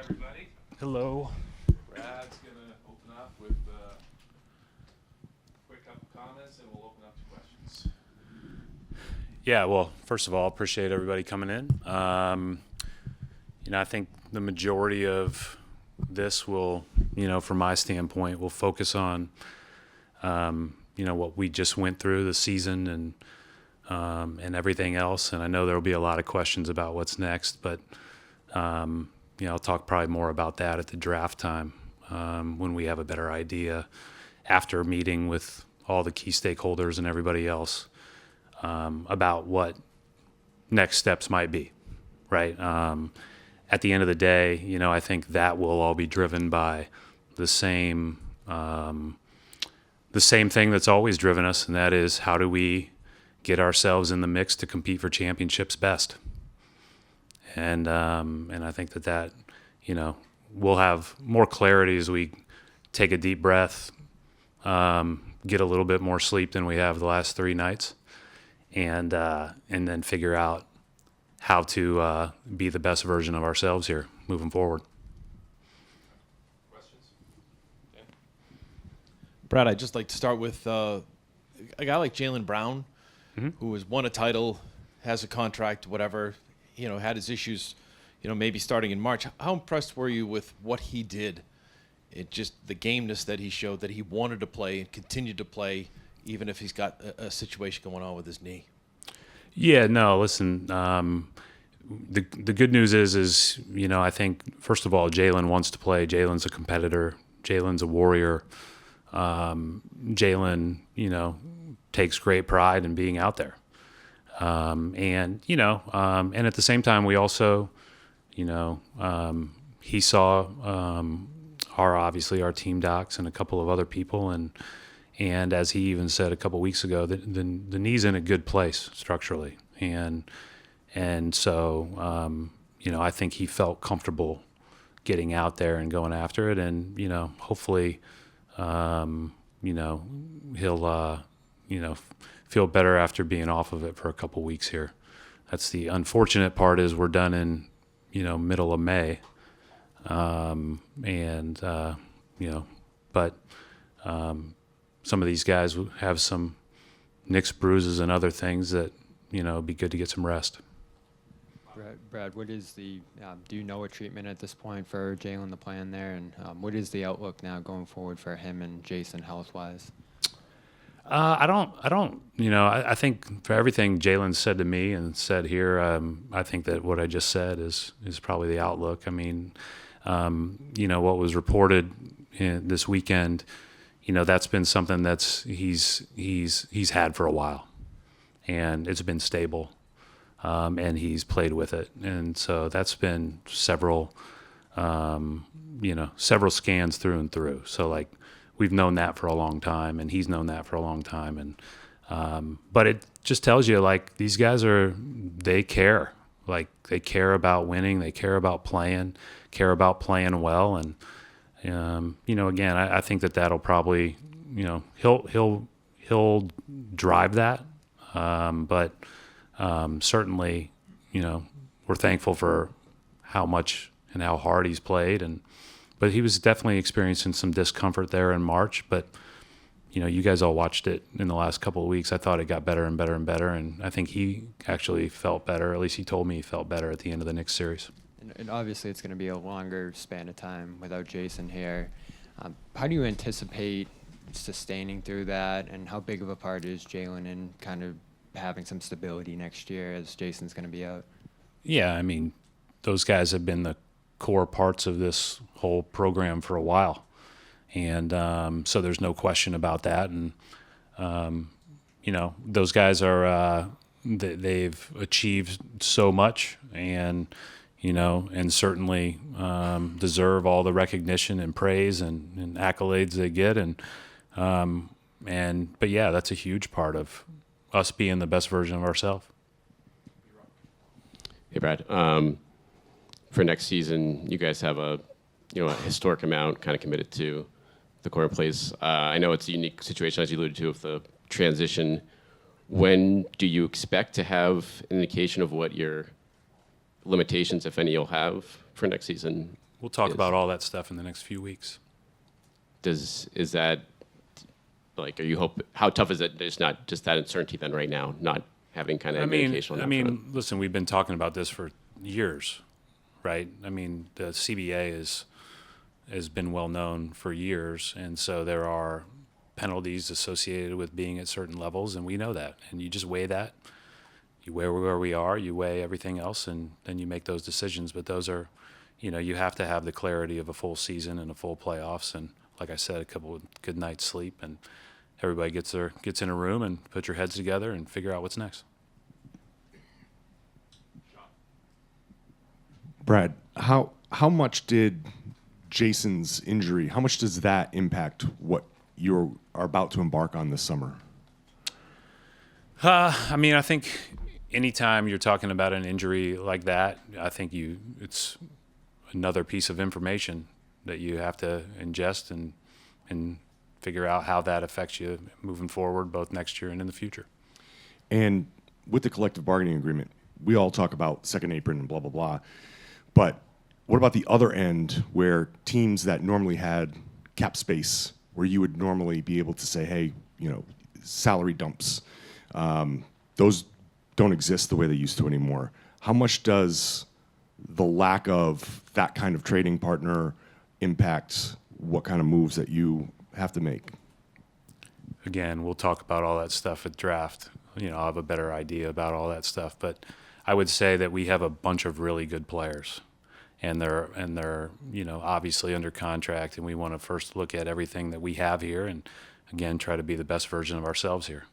everybody. Hello. Brad's going to open up with a quick couple comments, and we'll open up to questions. Yeah, well, first of all, appreciate everybody coming in. I think the majority of this will, from my standpoint, will focus on, what we just went through the season and everything else. And I know there will be a lot of questions about what's next, but I'll talk probably more about that at the draft time when we have a better idea after meeting with all the key stakeholders and everybody else about what next steps might be, right? At the end of the day, I think that will all be driven by the same thing that's always driven us, and that is how do we get ourselves in the mix to compete for championships best. And I think that we'll have more clarity as we take a deep breath, get a little bit more sleep than we have the last 3 nights, and then figure out how to be the best version of ourselves here moving forward. Questions? Okay. Brad, I'd just like to start with a guy like Jaylen Brown, who has won a title, has a contract, whatever, had his issues, maybe starting in March. How impressed were you with what he did? It just the gameness that he showed, that he wanted to play and continued to play, even if he's got a situation going on with his knee. Yeah, no, listen, the good news is, I think, first of all, Jaylen wants to play. Jaylen's a competitor. Jaylen's a warrior. Jaylen, takes great pride in being out there. And at the same time, we also, he saw our team docs and a couple of other people, and as he even said a couple of weeks ago, the knee's in a good place structurally, and so I think he felt comfortable getting out there and going after it, and hopefully he'll feel better after being off of it for a couple weeks here. That's the unfortunate part, is we're done in middle of May, but some of these guys have some Knicks bruises and other things that it'd be good to get some rest. Brad, what is the do you know a treatment at this point for Jaylen, the plan there, and what is the outlook now going forward for him and Jason health-wise? I don't. I think for everything Jaylen said to me and said here, I think that what I just said is probably the outlook. I mean, what was reported this weekend, that's been something that's he's had for a while, and it's been stable, and he's played with it, and so that's been several scans through and through. So like, we've known that for a long time, and he's known that for a long time, and but it just tells you, like, these guys they care. Like, they care about winning, they care about playing well, and again, I think that'll probably, he'll drive that, but certainly, we're thankful for how much and how hard he's played, but he was definitely experiencing some discomfort there in March. But you guys all watched it in the last couple of weeks. I thought it got better and better and better, and I think he actually felt better. At least he told me he felt better at the end of the Knicks series. And obviously, it's going to be a longer span of time without Jason here. How do you anticipate sustaining through that, and how big of a part is Jaylen in kind of having some stability next year as Jason's going to be out? Yeah, I mean, those guys have been the core parts of this whole program for a while, and so there's no question about that. And those guys are they've achieved so much, and certainly deserve all the recognition and praise and accolades they get, but yeah, that's a huge part of us being the best version of ourselves. Hey, Brad. For next season, you guys have a historic amount kind of committed to the core plays. I know it's a unique situation, as you alluded to, of the transition. When do you expect to have an indication of what your limitations, if any, you'll have for next season? We'll talk Yes. about all that stuff in the next few weeks. Is that like, how tough is it? There's not just that uncertainty then right now, not having kind of communication on that front. Listen, we've been talking about this for years, right? I mean, the CBA has been well known for years, and so there are penalties associated with being at certain levels, and we know that. And you just weigh that. You weigh where we are, you weigh everything else, and then you make those decisions. But those are, you have to have the clarity of a full season and a full playoffs, and like I said, a couple of good nights sleep, and everybody gets in a room and put your heads together and figure out what's next. Brad, how much did Jason's injury, how much does that impact what you are about to embark on this summer? I think anytime you're talking about an injury like that, I think it's another piece of information that you have to ingest and figure out how that affects you moving forward, both next year and in the future. And with the collective bargaining agreement, we all talk about second apron and blah, blah, blah. But what about the other end where teams that normally had cap space, where you would normally be able to say, hey, salary dumps, those don't exist the way they used to anymore. How much does the lack of that kind of trading partner impact what kind of moves that you have to make? Again, we'll talk about all that stuff at draft. I'll have a better idea about all that stuff. But I would say that we have a bunch of really good players, and they're obviously under contract, and we want to first look at everything that we have here, and again try to be the best version of ourselves here.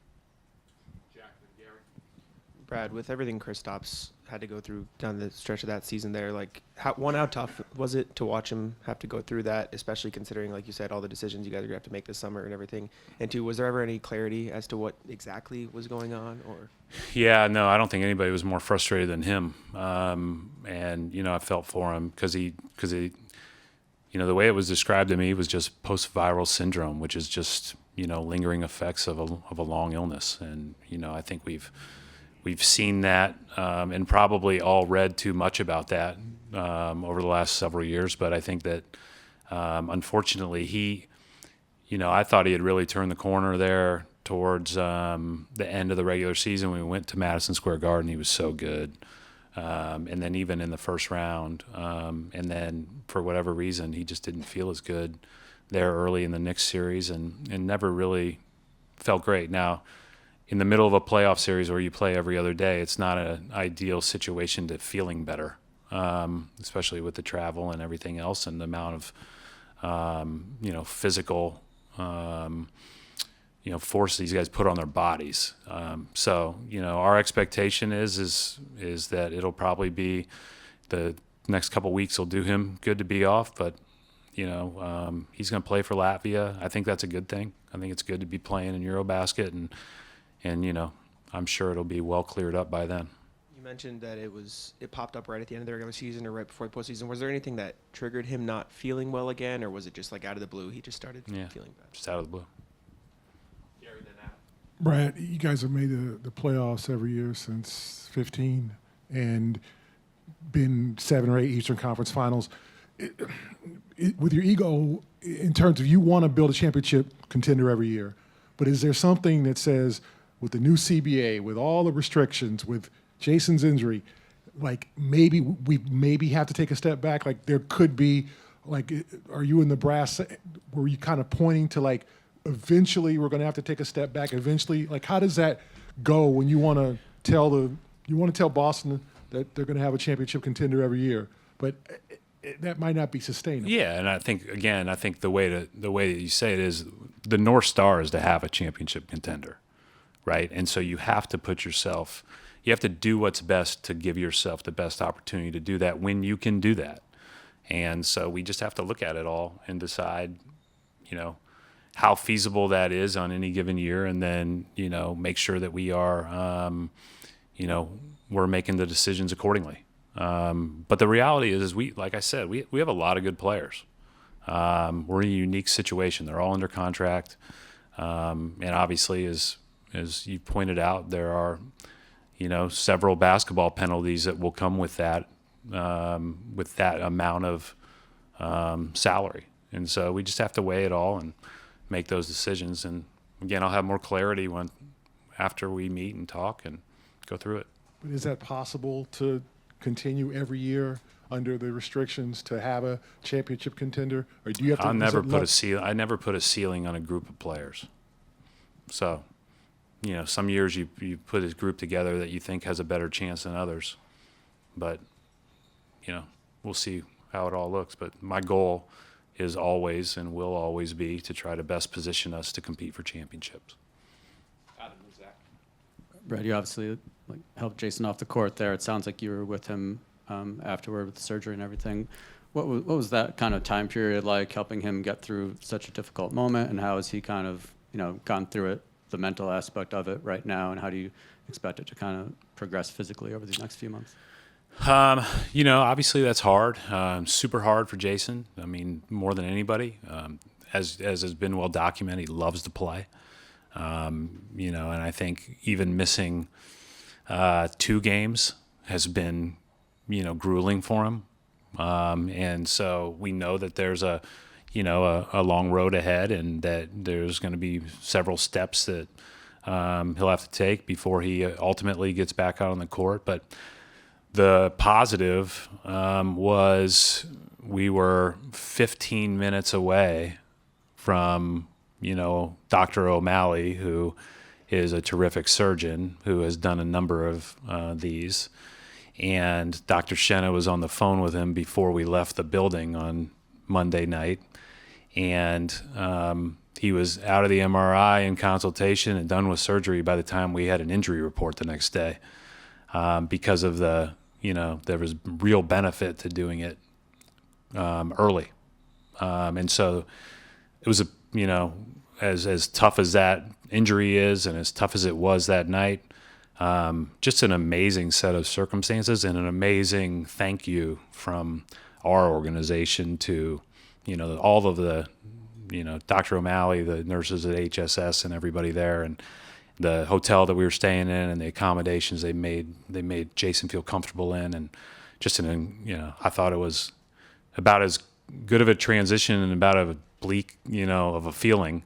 Brad, with everything Kristaps had to go through down the stretch of that season there, how tough was it to watch him have to go through that, especially considering, like you said, all the decisions you guys are going to have to make this summer and everything? And two, was there ever any clarity as to what exactly was going on? Or? Yeah, no, I don't think anybody was more frustrated than him. And I felt for him because he, the way it was described to me was just post-viral syndrome, which is just, lingering effects of a long illness. And, I think we've seen that and probably all read too much about that over the last several years. But I think that, unfortunately, I thought he had really turned the corner there towards the end of the regular season. When we went to Madison Square Garden, he was so good. And then even in the first round. And then for whatever reason, he just didn't feel as good there early in the Knicks series and never really felt great. Now, in the middle of a playoff series where you play every other day, it's not an ideal situation to feeling better, especially with the travel and everything else and the amount of, physical, force these guys put on their bodies. So, our expectation is that it'll probably be the next couple weeks will do him good to be off, but, he's going to play for Latvia. I think that's a good thing. I think it's good to be playing in Eurobasket and I'm sure it'll be well cleared up by then. You mentioned that it popped up right at the end of the regular season or right before the postseason. Was there anything that triggered him not feeling well again, or was it just out of the blue he just started feeling bad? Just out of the blue. Gary, then Adam. Brad, you guys have made the playoffs every year since 15 and been 7 or 8 Eastern Conference Finals. With your ego, in terms of you want to build a championship contender every year, but is there something that says, with the new CBA, with all the restrictions, with Jason's injury, maybe we have to take a step back? There could be, are you in the brass? Were you kind of pointing to eventually we're going to have to take a step back? Eventually, how does that go when you want to tell Boston that they're going to have a championship contender every year, but that might not be sustainable? Yeah, and I think the way that you say it is the North Star is to have a championship contender. Right. And so you have to you have to do what's best to give yourself the best opportunity to do that when you can do that. And so we just have to look at it all and decide, how feasible that is on any given year. And then, make sure that we are, we're making the decisions accordingly. But the reality is like I said, we have a lot of good players. We're in a unique situation. They're all under contract. And obviously, as you pointed out, there are, several basketball penalties that will come with that amount of salary. And so we just have to weigh it all and make those decisions. And again, I'll have more clarity after we meet and talk and go through it. But is that possible to continue every year under the restrictions to have a championship contender, or do you have to? I never put a ceiling on a group of players. So, some years you put a group together that you think has a better chance than others, but we'll see how it all looks. But my goal is always and will always be to try to best position us to compete for championships. Brad, you obviously helped Jason off the court there. It sounds like you were with him afterward with the surgery and everything. What was that kind of time period like, helping him get through such a difficult moment, and how has he kind of gone through it, the mental aspect of it right now, and how do you expect it to kind of progress physically over these next few months? Obviously that's hard, super hard for Jason. I mean, more than anybody, as has been well documented, he loves to play. And I think even missing 2 games has been, grueling for him. And so we know that there's a long road ahead, and that there's going to be several steps that he'll have to take before he ultimately gets back out on the court. But the positive was we were 15 minutes away from Dr. O'Malley, who is a terrific surgeon who has done a number of these. And Dr. Shenna was on the phone with him before we left the building on Monday night. And he was out of the MRI and consultation and done with surgery by the time we had an injury report the next day, because of there was real benefit to doing it early. And so it was as tough as that injury is and as tough as it was that night, just an amazing set of circumstances and an amazing thank you from our organization to, all of the, Dr. O'Malley, the nurses at HSS and everybody there, and the hotel that we were staying in and the accommodations they made Jason feel comfortable in. And just I thought it was about as good of a transition and about a bleak, of a feeling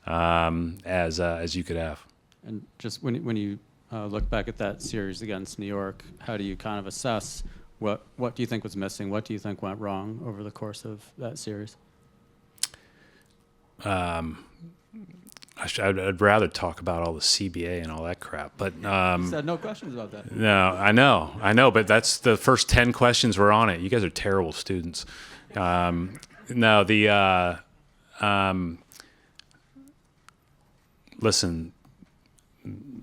as you could have. And just when you look back at that series against New York, how do you kind of assess what do you think was missing? What do you think went wrong over the course of that series? I'd rather talk about all the CBA and all that crap, but you said no questions about that. No, I know, but that's the first 10 questions were on it. You guys are terrible students. Listen,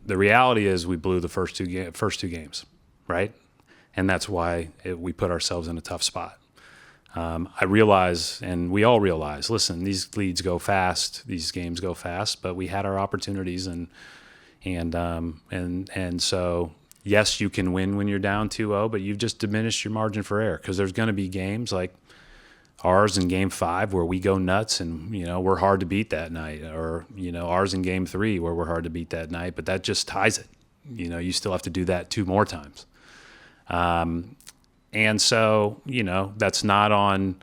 the reality is we blew the first two games, right? And that's why we put ourselves in a tough spot. I realize, and we all realize, listen, these leads go fast, these games go fast, but we had our opportunities, and so yes, you can win when you're down 2-0, but you've just diminished your margin for error, because there's going to be games like ours in Game 5 where we go nuts and we're hard to beat that night, or ours in Game 3 where we're hard to beat that night, but that just ties it. You still have to do that 2 more times. And so, that's not on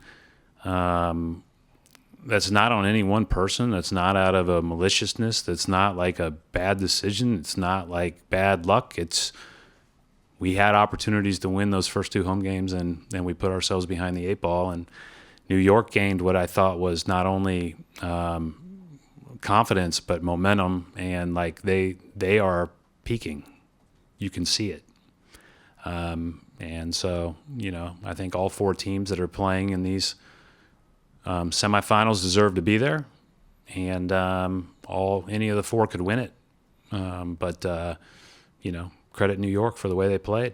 any one person. That's not out of a maliciousness. That's not like a bad decision. It's not like bad luck. We had opportunities to win those first 2 home games, and we put ourselves behind the 8 ball. And New York gained what I thought was not only confidence but momentum, and they are peaking. You can see it. And so, I think all 4 teams that are playing in these semifinals deserve to be there, and any of the 4 could win it. But credit New York for the way they played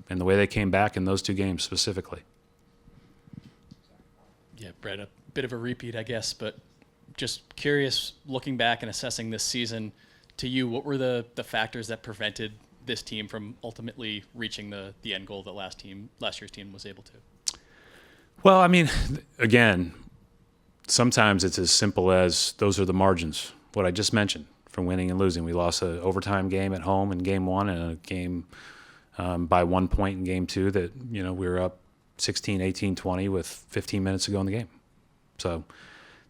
and the way they came back in those 2 games specifically. Yeah, Brett, a bit of a repeat, I guess, but just curious, looking back and assessing this season, to you, what were the factors that prevented this team from ultimately reaching the end goal that last year's team was able to? Well, I mean, again, sometimes it's as simple as those are the margins, what I just mentioned, from winning and losing. We lost an overtime game at home in Game 1 and a game by 1 point in Game 2 that, we were up 16, 18, 20 with 15 minutes to go in the game. So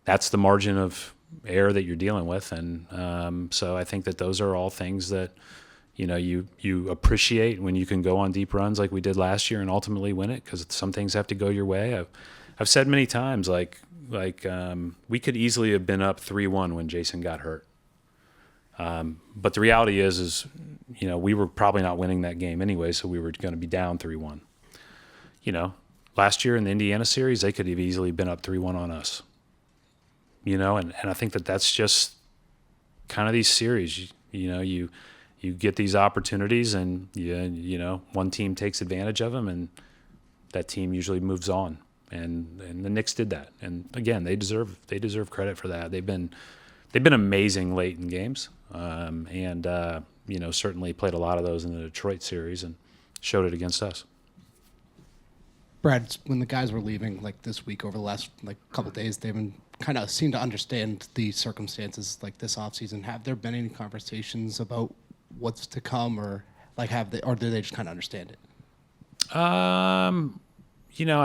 that's the margin of error that you're dealing with. And so I think that those are all things that, you appreciate when you can go on deep runs like we did last year and ultimately win it, because some things have to go your way. I've said many times, we could easily have been up 3-1 when Jason got hurt. But the reality is, we were probably not winning that game anyway, so we were going to be down 3-1. Last year in the Indiana series, they could have easily been up 3-1 on us. And I think that that's just kind of these series. You get these opportunities, and one team takes advantage of them, and that team usually moves on. And the Knicks did that. And again, they deserve credit for that. They've been amazing late in games, and certainly played a lot of those in the Detroit series and showed it against us. Brad, when the guys were leaving this week, over the last couple of days, they've been kind of seemed to understand the circumstances this offseason. Have there been any conversations about what's to come, or or do they just kind of understand it? I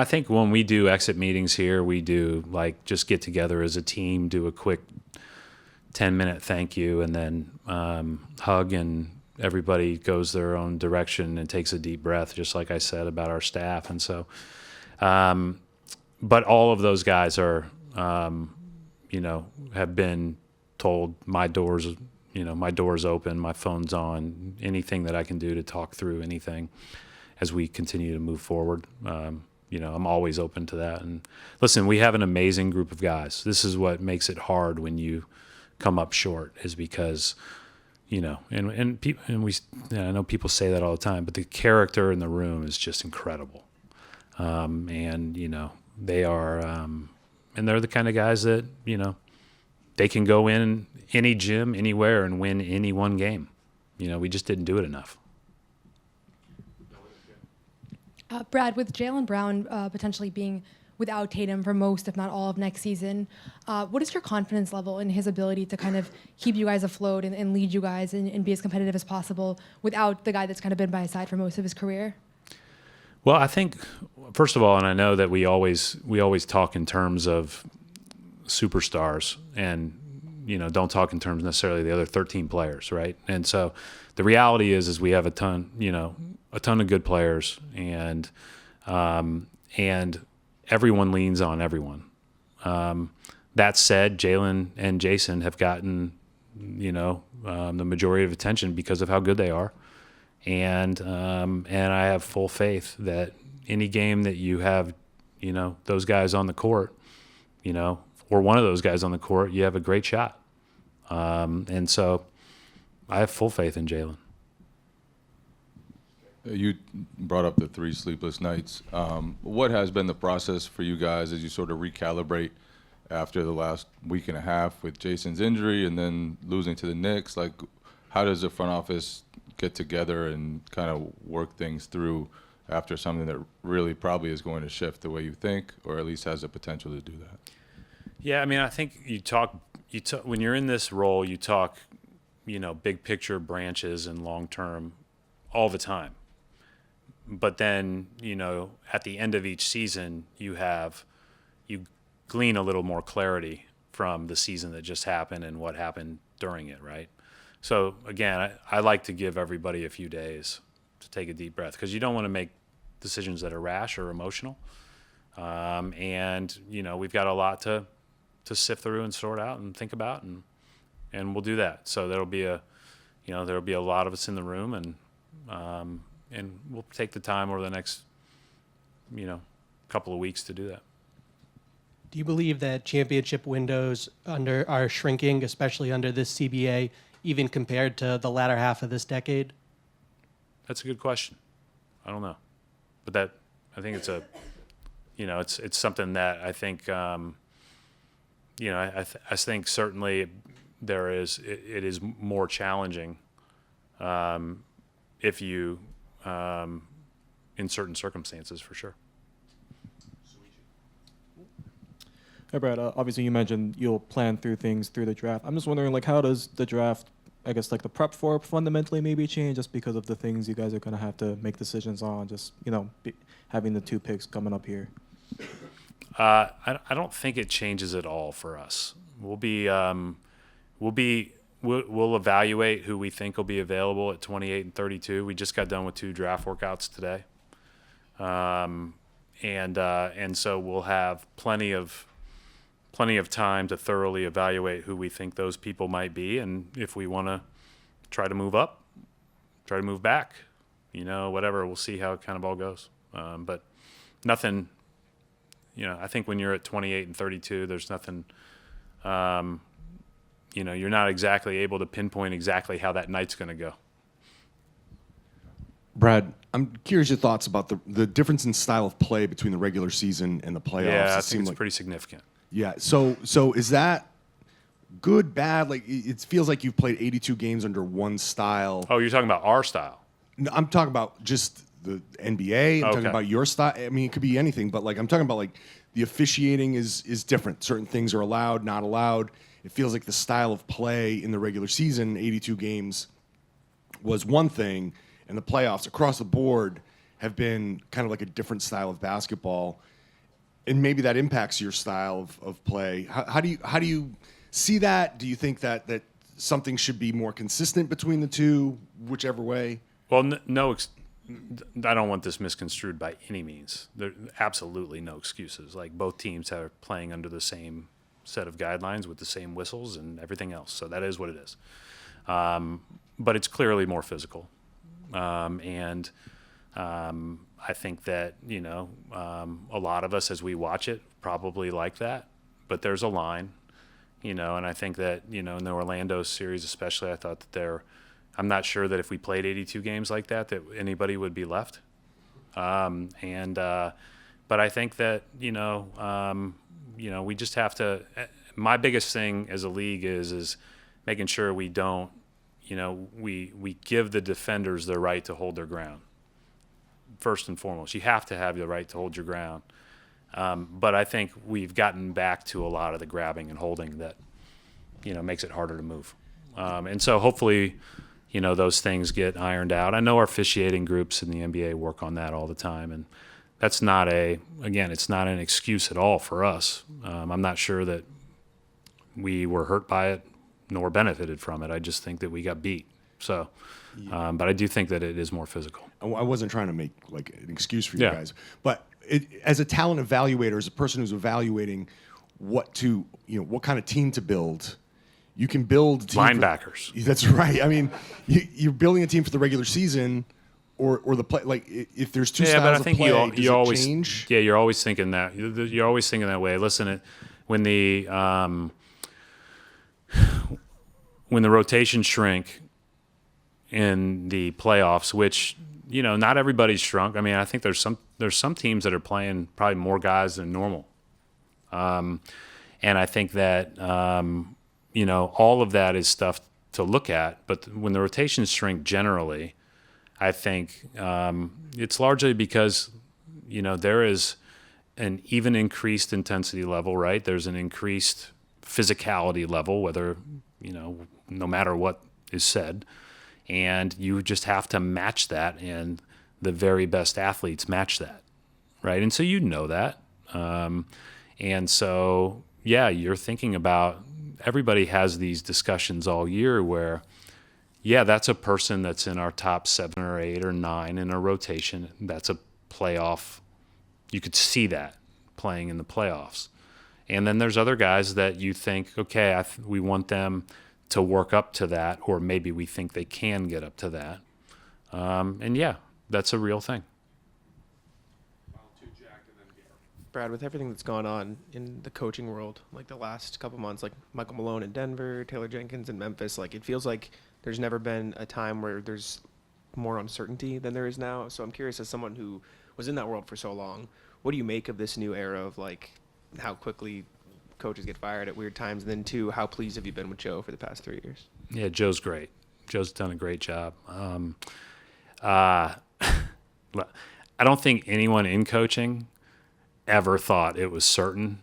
think when we do exit meetings here, we do just get together as a team, do a quick 10-minute thank you, and then hug, and everybody goes their own direction and takes a deep breath, just like I said about our staff. And so, but all of those guys are, have been told my door's open, my phone's on, anything that I can do to talk through anything as we continue to move forward. I'm always open to that. And listen, we have an amazing group of guys. This is what makes it hard when you come up short, is because, and people, I know people say that all the time, but the character in the room is just incredible. They are, and they're the kind of guys that, they can go in any gym, anywhere, and win any one game. We just didn't do it enough. Brad, with Jaylen Brown potentially being without Tatum for most, if not all, of next season, what is your confidence level in his ability to kind of keep you guys afloat and lead you guys and be as competitive as possible without the guy that's kind of been by his side for most of his career? Well, I think, first of all, and I know that we always talk in terms of superstars, and don't talk in terms necessarily of the other 13 players, right? And so the reality is we have a ton of good players, and everyone leans on everyone. That said, Jaylen and Jason have gotten the majority of attention because of how good they are, and I have full faith that any game that you have those guys on the court, or one of those guys on the court, you have a great shot. And so I have full faith in Jaylen. You brought up the 3 sleepless nights. What has been the process for you guys as you sort of recalibrate after the last week and a half with Jason's injury and then losing to the Knicks? How does the front office get together and kind of work things through after something that really probably is going to shift the way you think, or at least has the potential to do that? Yeah, I mean, I think you talk when you're in this role, you talk, big picture, branches, and long term all the time. But then, at the end of each season, you glean a little more clarity from the season that just happened and what happened during it, right? So again, I like to give everybody a few days to take a deep breath, because you don't want to make decisions that are rash or emotional. And we've got a lot to sift through and sort out and think about, and we'll do that. So there'll be a lot of us in the room, and we'll take the time over the next, couple of weeks to do that. Do you believe that championship windows are shrinking, especially under this CBA, even compared to the latter half of this decade? That's a good question. I don't know, but I think it's it's something that I think, I think certainly it is more challenging if you in certain circumstances, for sure. Hey, Brad, obviously you mentioned you'll plan through things through the draft. I'm just wondering, how does the draft I guess like the prep for fundamentally maybe change just because of the things you guys are going to have to make decisions on, just, having the 2 picks coming up here? I don't think it changes at all for us. We'll evaluate who we think will be available at 28 and 32. We just got done with 2 draft workouts today. And so we'll have plenty of time to thoroughly evaluate who we think those people might be, and if we want to try to move up, try to move back, whatever. We'll see how it kind of all goes. But nothing. I think when you're at 28 and 32, there's nothing. You're not exactly able to pinpoint exactly how that night's going to go. Brad, I'm curious your thoughts about the difference in style of play between the regular season and the playoffs. Yeah, I think it's pretty significant. Yeah. So is that good, bad? Like, it feels like you've played 82 games under one style. Oh, you're talking about our style? No, I'm talking about just the NBA. I'm talking about your style. I mean, it could be anything, but I'm talking about the officiating is different. Certain things are allowed, not allowed. It feels like the style of play in the regular season, 82 games, was one thing, and the playoffs across the board have been kind of like a different style of basketball. And maybe that impacts your style of play. How do you see that? Do you think that something should be more consistent between the two, whichever way? Well, no, I don't want this misconstrued by any means. There absolutely no excuses. Like, both teams are playing under the same set of guidelines with the same whistles and everything else. So that is what it is. But it's clearly more physical. And I think that, a lot of us as we watch it probably like that, but there's a line, and I think that, in the Orlando series especially, I thought that I'm not sure that if we played 82 games like that anybody would be left. But I think that, we just have to, my biggest thing as a league is making sure we don't, we give the defenders the right to hold their ground. First and foremost, you have to have the right to hold your ground. But I think we've gotten back to a lot of the grabbing and holding that, makes it harder to move. And so hopefully, those things get ironed out. I know our officiating groups in the NBA work on that all the time, and that's not it's not an excuse at all for us. I'm not sure that we were hurt by it nor benefited from it. I just think that we got beat. So, but I do think that it is more physical. I wasn't trying to make an excuse for you guys, but as a talent evaluator, as a person who's evaluating what kind of team to build, you can build linebackers. That's right. I mean, you're building a team for the regular season, or the play. Like, if there's two styles of play, does it always change? Yeah, you're always thinking that. You're always thinking that way. Listen, when the rotations shrink in the playoffs, which not everybody's shrunk. I mean, I think there's some teams that are playing probably more guys than normal, and I think that all of that is stuff to look at. But when the rotations shrink generally, I think it's largely because there is an even increased intensity level, right? There's an increased physicality level, whether no matter what is said. And you just have to match that, and the very best athletes match that, right? And so that. And so, you're thinking about, everybody has these discussions all year where, that's a person that's in our top 7 or 8 or 9 in a rotation. That's a playoff. You could see that playing in the playoffs. And then there's other guys that you think, okay, we want them to work up to that, or maybe we think they can get up to that. And that's a real thing. Brad, with everything that's gone on in the coaching world, like the last couple months, like Michael Malone in Denver, Taylor Jenkins in Memphis, like, it feels like there's never been a time where there's more uncertainty than there is now. So I'm curious, as someone who was in that world for so long, what do you make of this new era of, like, how quickly coaches get fired at weird times, and then 2, how pleased have you been with Joe for the past 3 years? Yeah, Joe's great. Joe's done a great job. I don't think anyone in coaching ever thought it was certain.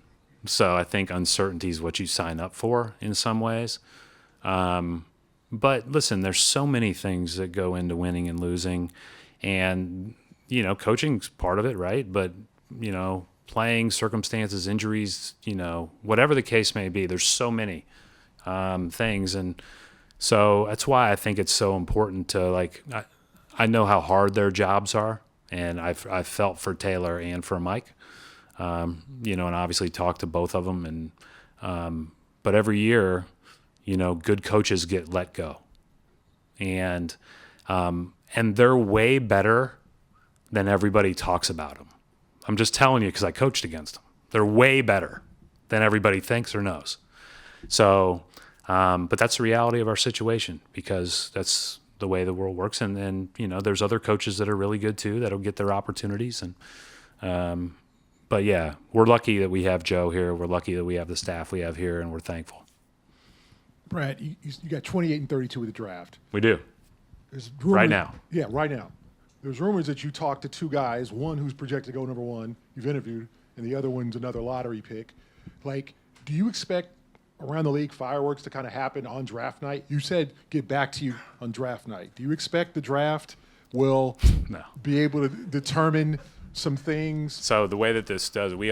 So I think uncertainty is what you sign up for in some ways. But listen, there's so many things that go into winning and losing, and coaching's part of it, right? But playing, circumstances, injuries, whatever the case may be, there's so many things, and so that's why I think it's so important to I know how hard their jobs are, and I've felt for Taylor and for Mike, and obviously talked to both of them, and but every year, good coaches get let go, and they're way better than everybody talks about them. I'm just telling you because I coached against them. They're way better than everybody thinks or knows. So, but that's the reality of our situation because that's the way the world works. And there's other coaches that are really good too that'll get their opportunities. And but yeah, we're lucky that we have Joe here. We're lucky that we have the staff we have here, and we're thankful. Brad, you got 28 and 32 with the draft. We do. There's right now. Yeah, right now. There's rumors that you talked to two guys, one who's projected to go number one, you've interviewed, and the other one's another lottery pick. Do you expect around the league fireworks to kind of happen on draft night? You said get back to you on draft night. Do you expect the draft will be able to determine some things? So the way that this does, we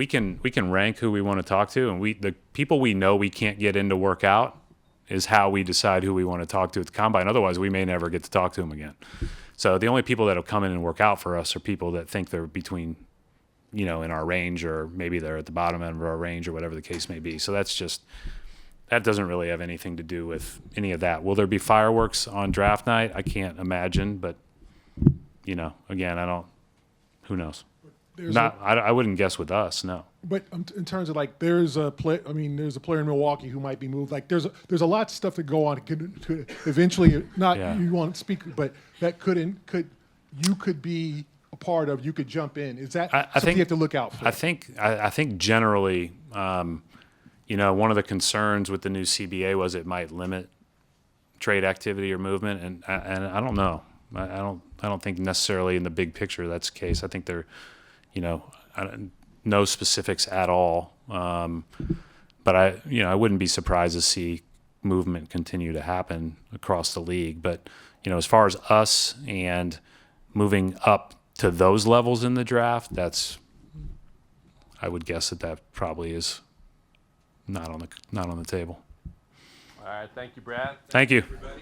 can rank who we want to talk to, and the people we know we can't get in to work out is how we decide who we want to talk to at the combine. Otherwise, we may never get to talk to them again. So the only people that'll come in and work out for us are people that think they're between, in our range, or maybe they're at the bottom end of our range, or whatever the case may be. So that doesn't really have anything to do with any of that. Will there be fireworks on draft night? I can't imagine, but again, who knows? I wouldn't guess with us, no. But in terms of there's a player in Milwaukee who might be moved. There's a lot of stuff that go on. Could eventually you want to speak, but that you could be a part of. You could jump in. Is that something you have to look out for? I think generally, one of the concerns with the new CBA was it might limit trade activity or movement, and I don't know. I don't think necessarily in the big picture that's the case. I think they're no specifics at all. But I wouldn't be surprised to see movement continue to happen across the league. But, as far as us and moving up to those levels in the draft, I would guess that probably is not on the table. All right. Thank you, Brad. Thank you. Everybody.